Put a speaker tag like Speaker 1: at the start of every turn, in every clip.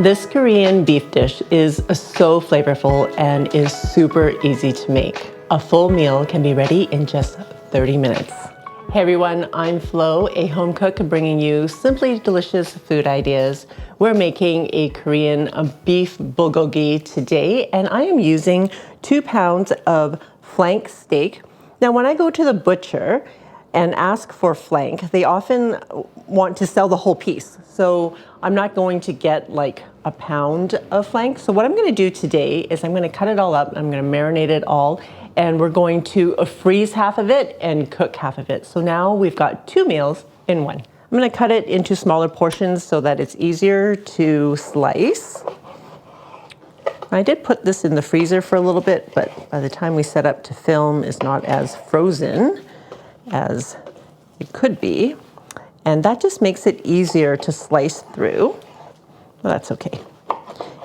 Speaker 1: This Korean beef dish is so flavorful and is super easy to make. A full meal can be ready in just 30 minutes. Hey everyone, I'm Flo, a home cook bringing you simply delicious food ideas. We're making a Korean beef bulgogi today, and I am using 2 pounds of flank steak. Now, when I go to the butcher and ask for flank, they often want to sell the whole piece. So I'm not going to get like a pound of flank. So what I'm gonna do today is I'm gonna cut it all up, I'm gonna marinate it all, and we're going to freeze half of it and cook half of it. So now we've got 2 meals in one. I'm gonna cut it into smaller portions so that it's easier to slice. I did put this in the freezer for a little bit, but by the time we set up to film, it's not as frozen as it could be. And that just makes it easier to slice through. Well, that's okay.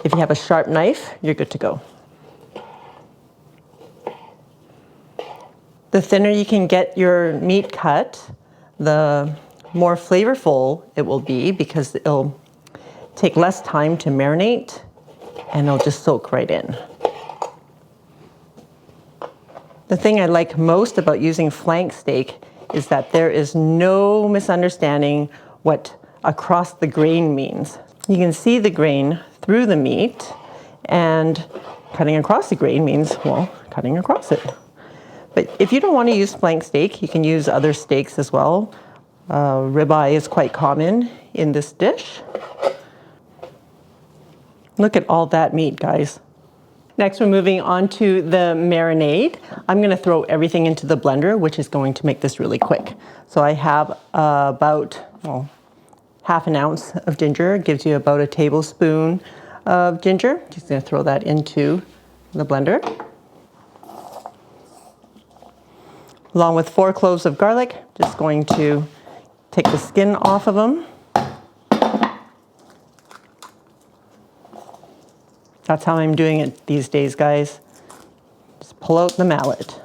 Speaker 1: If you have a sharp knife, you're good to go. The thinner you can get your meat cut, the more flavorful it will be because it'll take less time to marinate and it'll just soak right in. The thing I like most about using flank steak is that there is no misunderstanding what across the grain means. You can see the grain through the meat, and cutting across the grain means, well, cutting across it. But if you don't want to use flank steak, you can use other steaks as well. Ribeye is quite common in this dish. Look at all that meat, guys. Next, we're moving on to the marinade. I'm gonna throw everything into the blender, which is going to make this really quick. So I have about, well, half an ounce of ginger. It gives you about a tablespoon of ginger. Just gonna throw that into the blender. Along with 4 cloves of garlic, just going to take the skin off of them. That's how I'm doing it these days, guys. Just pull out the mallet.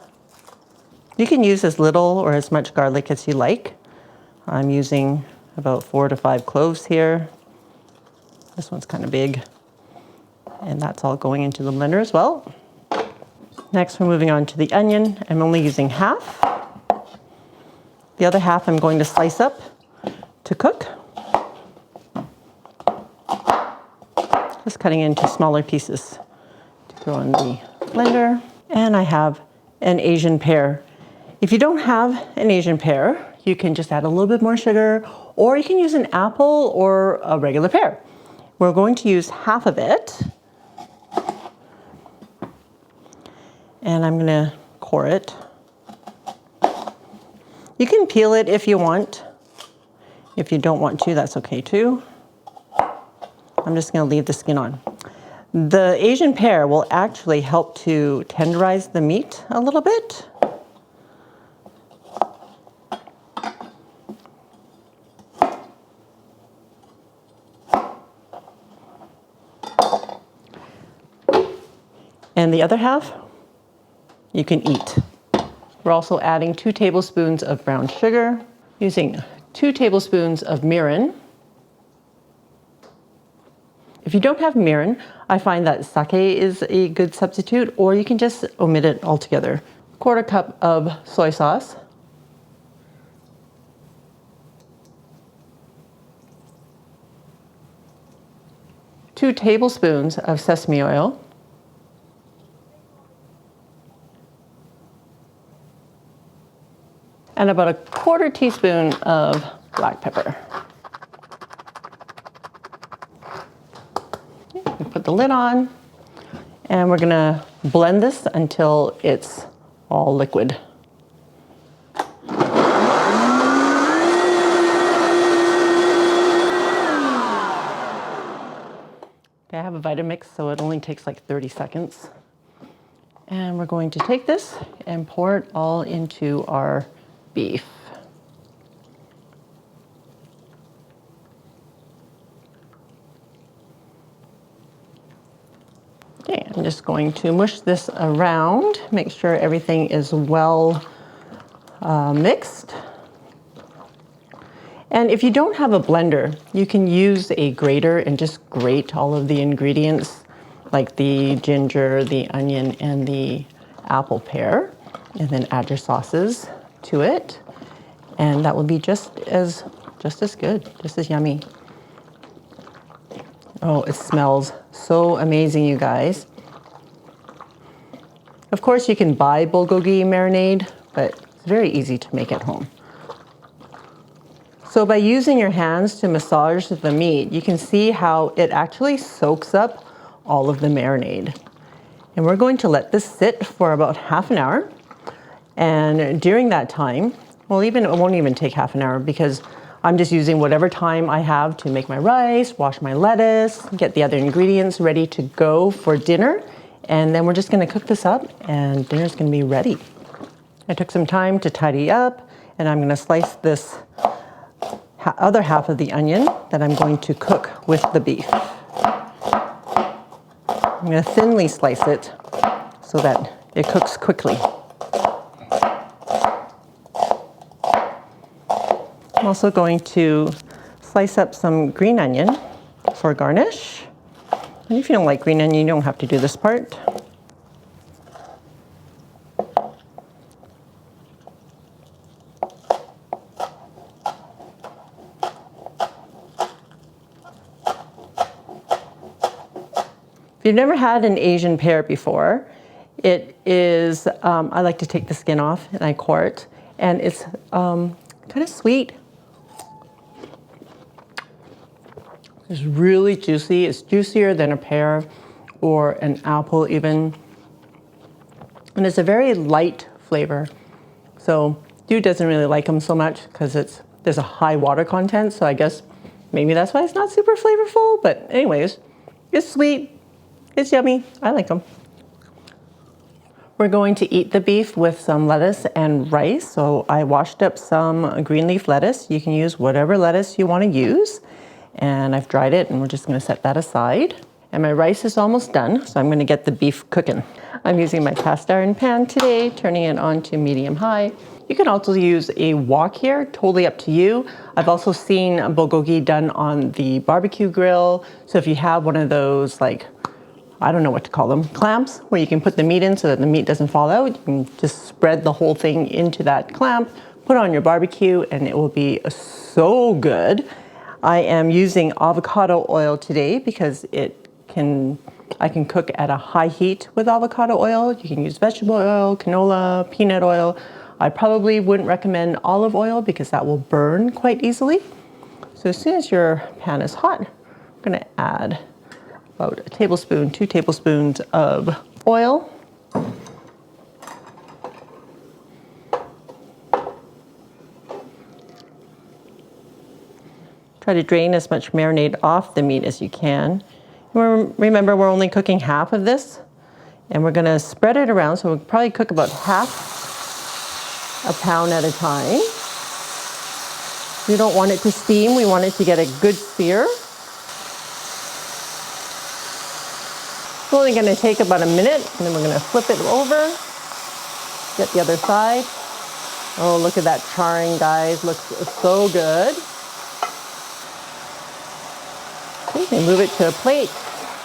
Speaker 1: You can use as little or as much garlic as you like. I'm using about 4 to 5 cloves here. This one's kind of big. And that's all going into the blender as well. Next, we're moving on to the onion. I'm only using half. The other half I'm going to slice up to cook. Just cutting into smaller pieces to throw in the blender. And I have an Asian pear. If you don't have an Asian pear, you can just add a little bit more sugar, or you can use an apple or a regular pear. We're going to use half of it. And I'm gonna core it. You can peel it if you want. If you don't want to, that's okay too. I'm just gonna leave the skin on. The Asian pear will actually help to tenderize the meat a little bit. And the other half, you can eat. We're also adding 2 tablespoons of brown sugar, using 2 tablespoons of mirin. If you don't have mirin, I find that sake is a good substitute, or you can just omit it altogether. 1/4 cup of soy sauce. Two tablespoons of sesame oil. And about a 1/4 teaspoon of black pepper. Put the lid on, and we're gonna blend this until it's all liquid. I have a Vitamix, so it only takes like 30 seconds. And we're going to take this and pour it all into our beef. Okay, I'm just going to mush this around, make sure everything is well mixed. And if you don't have a blender, you can use a grater and just grate all of the ingredients, like the ginger, the onion, and the apple pear, and then add your sauces to it. And that will be just as good, just as yummy. Oh, it smells so amazing, you guys. Of course, you can buy bulgogi marinade, but it's very easy to make at home. So by using your hands to massage the meat, you can see how it actually soaks up all of the marinade. And we're going to let this sit for about half an hour. And during that time, well, it won't even take half an hour because I'm just using whatever time I have to make my rice, wash my lettuce, get the other ingredients ready to go for dinner. And then we're just gonna cook this up and dinner's gonna be ready. I took some time to tidy up and I'm gonna slice this other half of the onion that I'm going to cook with the beef. I'm gonna thinly slice it so that it cooks quickly. I'm also going to slice up some green onion for garnish. And if you don't like green onion, you don't have to do this part. If you've never had an Asian pear before, it is, I like to take the skin off and I core it, and it's kind of sweet. It's really juicy. It's juicier than a pear or an apple even. And it's a very light flavor. So Dude doesn't really like them so much because there's a high water content, so I guess maybe that's why it's not super flavorful, but anyways, it's sweet. It's yummy. I like them. We're going to eat the beef with some lettuce and rice. So I washed up some green leaf lettuce. You can use whatever lettuce you want to use. And I've dried it and we're just going to set that aside. And my rice is almost done, so I'm going to get the beef cooking. I'm using my cast iron pan today, turning it on to medium high. You can also use a wok here, totally up to you. I've also seen bulgogi done on the barbecue grill. So if you have one of those, like, I don't know what to call them, clamps, where you can put the meat in so that the meat doesn't fall out. You can just spread the whole thing into that clamp, put it on your barbecue, and it will be so good. I am using avocado oil today because I can cook at a high heat with avocado oil. You can use vegetable oil, canola, peanut oil. I probably wouldn't recommend olive oil because that will burn quite easily. So as soon as your pan is hot, I'm gonna add about a tablespoon, 2 tablespoons of oil. Try to drain as much marinade off the meat as you can. Remember, we're only cooking half of this, and we're gonna spread it around, so we'll probably cook about half a pound at a time. We don't want it to steam, we want it to get a good sear. It's only gonna take about a minute, and then we're gonna flip it over, get the other side. Oh, look at that charring, guys, looks so good. Okay, move it to a plate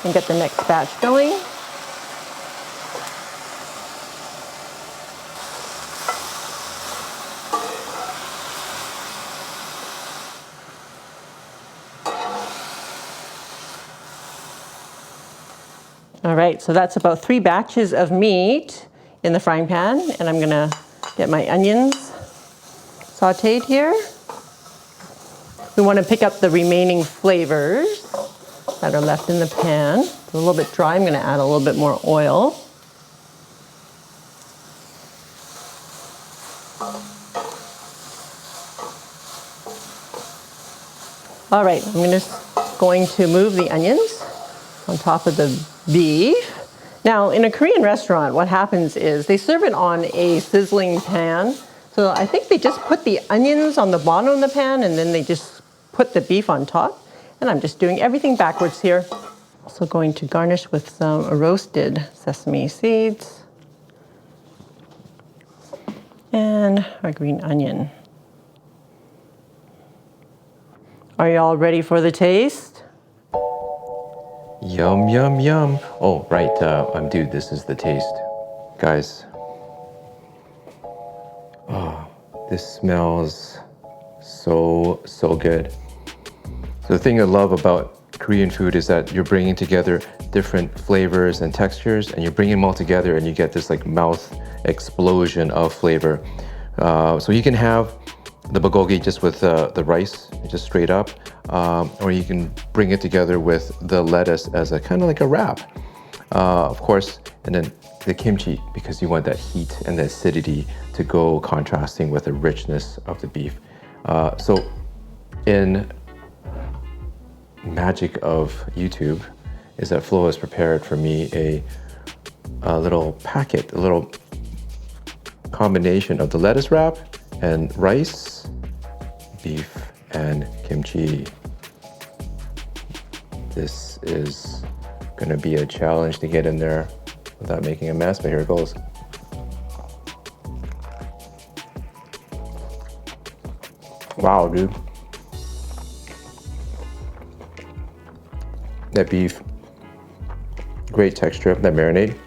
Speaker 1: and get the next batch going. All right, so that's about 3 batches of meat in the frying pan, and I'm gonna get my onions sauteed here. We want to pick up the remaining flavors that are left in the pan. It's a little bit dry. I'm going to add a little bit more oil. All right, I'm just going to move the onions on top of the beef. Now, in a Korean restaurant, what happens is they serve it on a sizzling pan. So I think they just put the onions on the bottom of the pan and then they just put the beef on top. And I'm just doing everything backwards here. Also going to garnish with some roasted sesame seeds and our green onion. Are you all ready for the taste?
Speaker 2: Yum, yum, yum. Oh, right, dude, this is the taste. Guys, oh, this smells so good. So the thing I love about Korean food is that you're bringing together different flavors and textures, and you bring them all together and you get this like mouth explosion of flavor. So you can have the bulgogi just with the rice, just straight up, or you can bring it together with the lettuce as a kind of like a wrap, of course, and then the kimchi, because you want that heat and the acidity to go contrasting with the richness of the beef. So in magic of YouTube is that Flo has prepared for me a little packet, a little combination of the lettuce wrap and rice, beef, and kimchi. This is gonna be a challenge to get in there without making a mess, but here it goes. Wow, dude. That beef, great texture. That marinade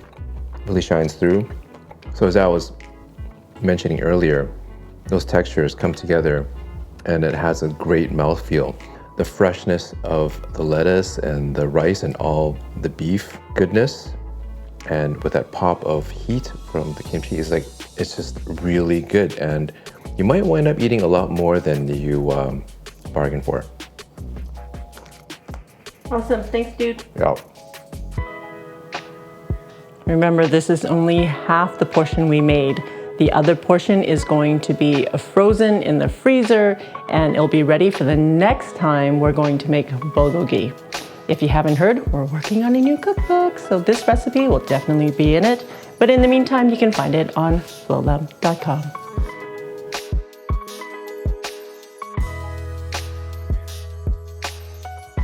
Speaker 2: really shines through. So as I was mentioning earlier, those textures come together and it has a great mouthfeel. The freshness of the lettuce and the rice and all the beef goodness, and with that pop of heat from the kimchi, is like, it's just really good. And you might wind up eating a lot more than you bargained for.
Speaker 1: Awesome, thanks dude.
Speaker 2: Yeah.
Speaker 1: Remember, this is only half the portion we made. The other portion is going to be frozen in the freezer and it'll be ready for the next time we're going to make bulgogi. If you haven't heard, we're working on a new cookbook, so this recipe will definitely be in it. But in the meantime, you can find it on FLO'S.com.